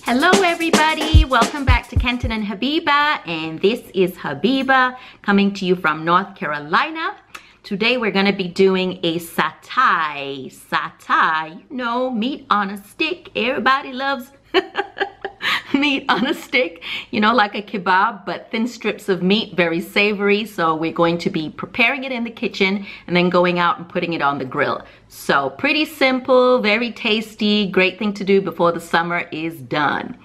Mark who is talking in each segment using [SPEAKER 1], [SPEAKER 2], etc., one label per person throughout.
[SPEAKER 1] Hello everybody, welcome back to Kenton and Habiba, and this is Habiba coming to you from North Carolina. Today we're going to be doing a satay. Satay, you know, meat on a stick. Everybody loves meat on a stick, you know, like a kebab, but thin strips of meat, very savory. So we're going to be preparing it in the kitchen and then going out and putting it on the grill. So pretty simple, very tasty, great thing to do before the summer is done.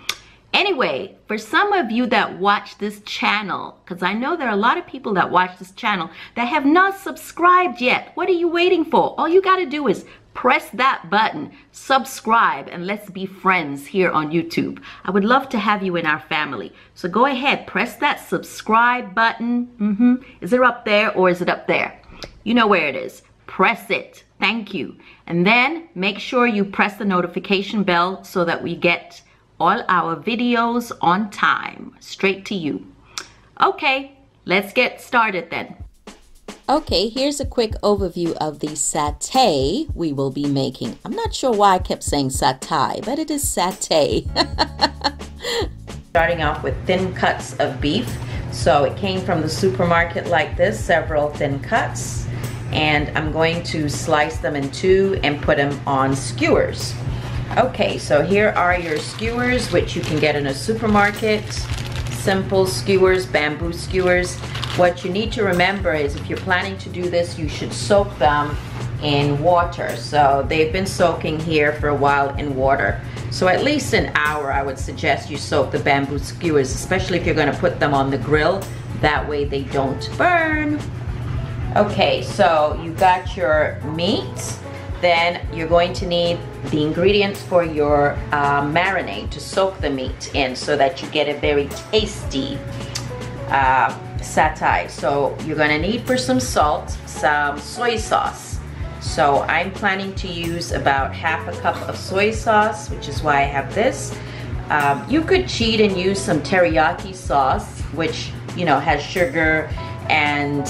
[SPEAKER 1] Anyway, for some of you that watch this channel, because I know there are a lot of people that watch this channel that have not subscribed yet. What are you waiting for? All you got to do is press that button, subscribe, and let's be friends here on YouTube. I would love to have you in our family. So go ahead, press that subscribe button. Is it up there or is it up there? You know where it is. Press it. Thank you. And then make sure you press the notification bell so that we get all our videos on time, straight to you. Okay, let's get started then. Okay, here's a quick overview of the satay we will be making. I'm not sure why I kept saying satay, but it is satay. Starting off with thin cuts of beef. So it came from the supermarket like this, several thin cuts. And I'm going to slice them in two and put them on skewers. Okay, so here are your skewers, which you can get in a supermarket. Simple skewers, bamboo skewers. What you need to remember is if you're planning to do this, you should soak them in water. So they've been soaking here for a while in water. So at least an hour, I would suggest you soak the bamboo skewers, especially if you're going to put them on the grill. That way they don't burn. Okay, so you got your meat. Then you're going to need the ingredients for your marinade to soak the meat in so that you get a very tasty satay. So you're going to need for some salt, some soy sauce. So I'm planning to use about half a cup of soy sauce, which is why I have this. You could cheat and use some teriyaki sauce, which, you know, has sugar and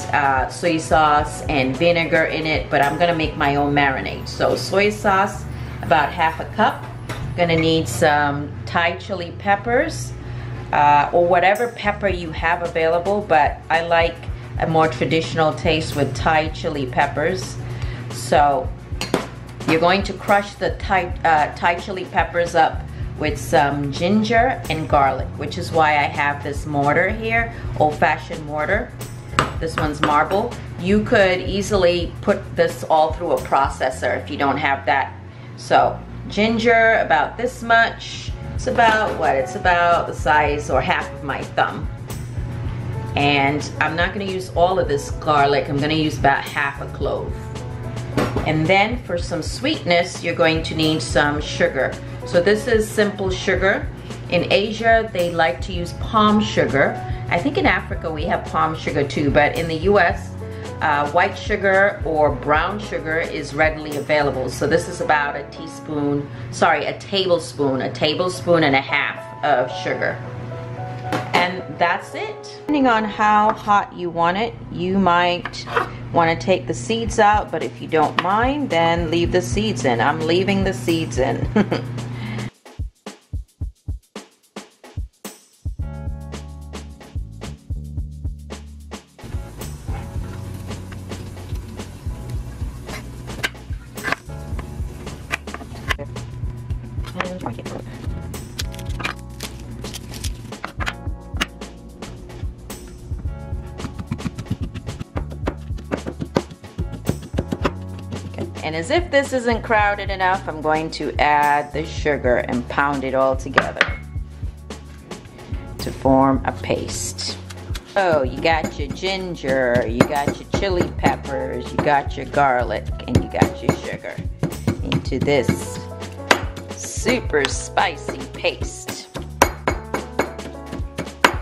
[SPEAKER 1] soy sauce and vinegar in it, but I'm gonna make my own marinade. So soy sauce, about half a cup. Gonna need some Thai chili peppers, or whatever pepper you have available, but I like a more traditional taste with Thai chili peppers. So you're going to crush the Thai chili peppers up with some ginger and garlic, which is why I have this mortar here, old-fashioned mortar. This one's marble. You could easily put this all through a processor if you don't have that. So ginger, about this much. It's about what? It's about the size or half of my thumb. And I'm not going to use all of this garlic. I'm going to use about half a clove. And then for some sweetness, you're going to need some sugar. So this is simple sugar. In Asia, they like to use palm sugar. I think in Africa we have palm sugar too, but in the US, white sugar or brown sugar is readily available. So this is about a tablespoon and a half of sugar. And that's it. Depending on how hot you want it, you might want to take the seeds out, but if you don't mind, then leave the seeds in. I'm leaving the seeds in. And as if this isn't crowded enough, I'm going to add the sugar and pound it all together to form a paste. Oh, you got your ginger, you got your chili peppers, you got your garlic, and you got your sugar into this super spicy paste.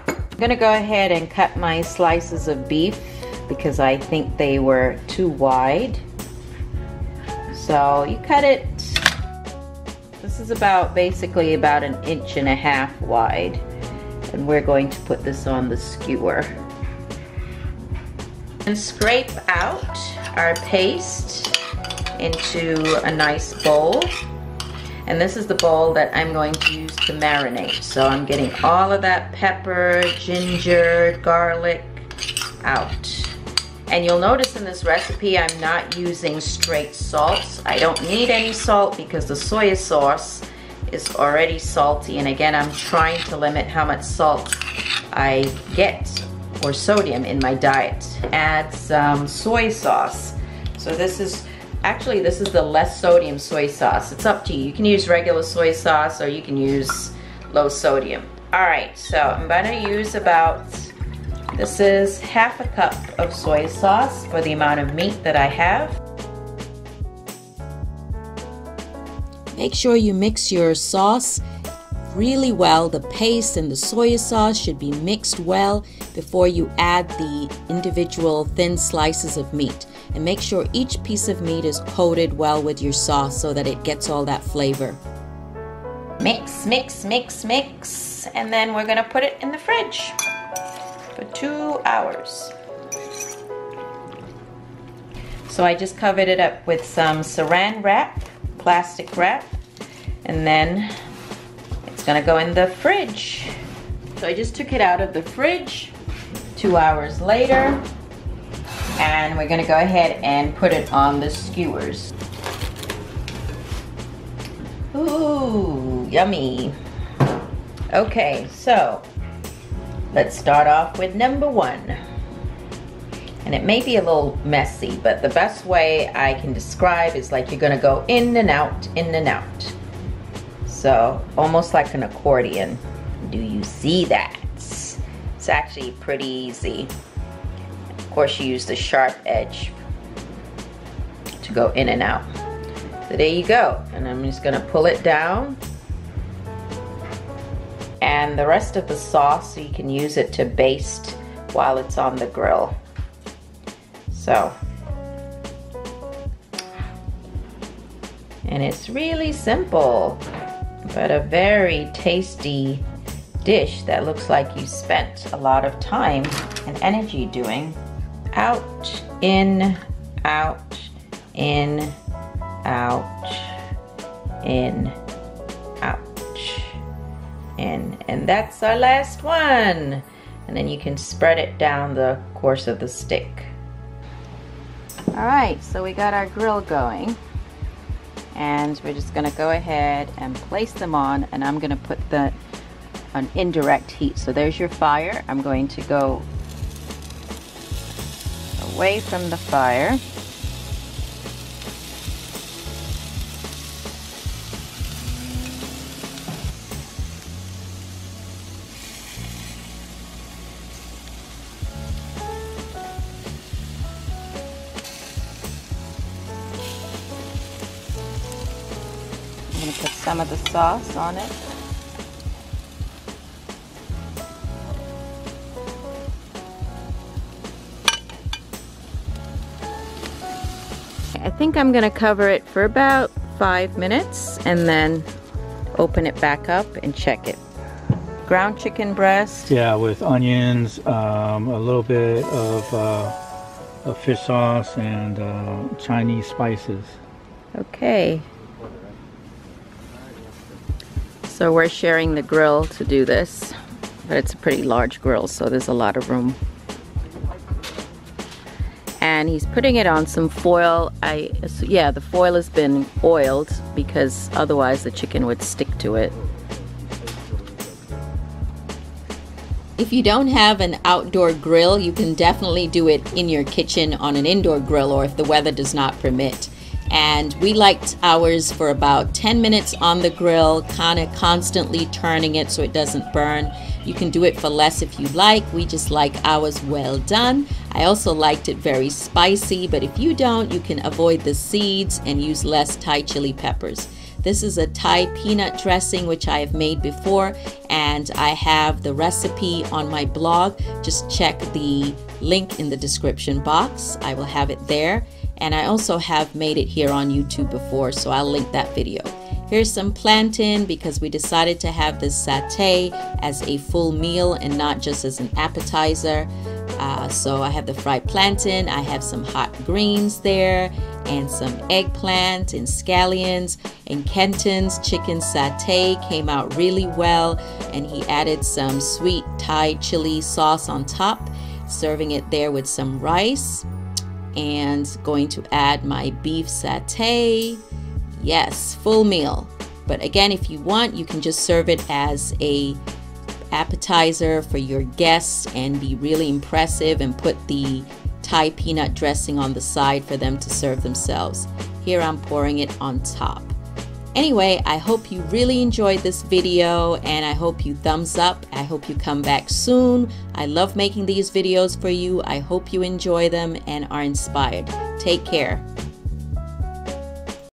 [SPEAKER 1] I'm gonna go ahead and cut my slices of beef because I think they were too wide. So you cut it, this is basically about 1.5 inches wide. And we're going to put this on the skewer. And scrape out our paste into a nice bowl. And this is the bowl that I'm going to use to marinate. So I'm getting all of that pepper, ginger, garlic out. And you'll notice in this recipe, I'm not using straight salt. I don't need any salt because the soy sauce is already salty. And again, I'm trying to limit how much salt I get, or sodium, in my diet. Add some soy sauce. So this is the less sodium soy sauce. It's up to you. You can use regular soy sauce or you can use low sodium. All right, so I'm gonna use this is half a cup of soy sauce for the amount of meat that I have. Make sure you mix your sauce really well. The paste and the soy sauce should be mixed well before you add the individual thin slices of meat. And make sure each piece of meat is coated well with your sauce so that it gets all that flavor. Mix, mix, mix, mix. And then we're gonna put it in the fridge for 2 hours. So I just covered it up with some saran wrap, plastic wrap, and then it's gonna go in the fridge. So I just took it out of the fridge 2 hours later, and we're gonna go ahead and put it on the skewers. Ooh, yummy. Okay, so let's start off with number 1. And it may be a little messy, but the best way I can describe is like you're gonna go in and out, in and out. So almost like an accordion. Do you see that? It's actually pretty easy. Of course, you use the sharp edge to go in and out. So there you go. And I'm just gonna pull it down. And the rest of the sauce, you can use it to baste while it's on the grill. So, and it's really simple, but a very tasty dish that looks like you spent a lot of time and energy doing. Out, in, out, in, out, in, out, in. And that's our last one. And then you can spread it down the course of the stick. All right, so we got our grill going. And we're just gonna go ahead and place them on, and I'm gonna put an indirect heat. So there's your fire. I'm going to go away from the fire. I'm going to put some of the sauce on it. I think I'm going to cover it for about 5 minutes and then open it back up and check it. Ground chicken breast.
[SPEAKER 2] Yeah, with onions, a little bit of fish sauce, and Chinese spices.
[SPEAKER 1] Okay. So we're sharing the grill to do this, but it's a pretty large grill, so there's a lot of room. And he's putting it on some foil. Yeah, the foil has been oiled because otherwise the chicken would stick to it. If you don't have an outdoor grill, you can definitely do it in your kitchen on an indoor grill, or if the weather does not permit. And we liked ours for about 10 minutes on the grill, kind of constantly turning it so it doesn't burn. You can do it for less if you like. We just like ours well done. I also liked it very spicy, but if you don't, you can avoid the seeds and use less Thai chili peppers. This is a Thai peanut dressing, which I have made before, and I have the recipe on my blog. Just check the link in the description box. I will have it there. And I also have made it here on YouTube before, so I'll link that video. Here's some plantain because we decided to have this satay as a full meal and not just as an appetizer. So I have the fried plantain, I have some hot greens there, and some eggplant and scallions, and Kenton's chicken satay came out really well, and he added some sweet Thai chili sauce on top, serving it there with some rice, and going to add my beef satay. Yes, full meal. But again, if you want, you can just serve it as a appetizer for your guests and be really impressive and put the Thai peanut dressing on the side for them to serve themselves. Here I'm pouring it on top. Anyway, I hope you really enjoyed this video, and I hope you thumbs up. I hope you come back soon. I love making these videos for you. I hope you enjoy them and are inspired. Take care.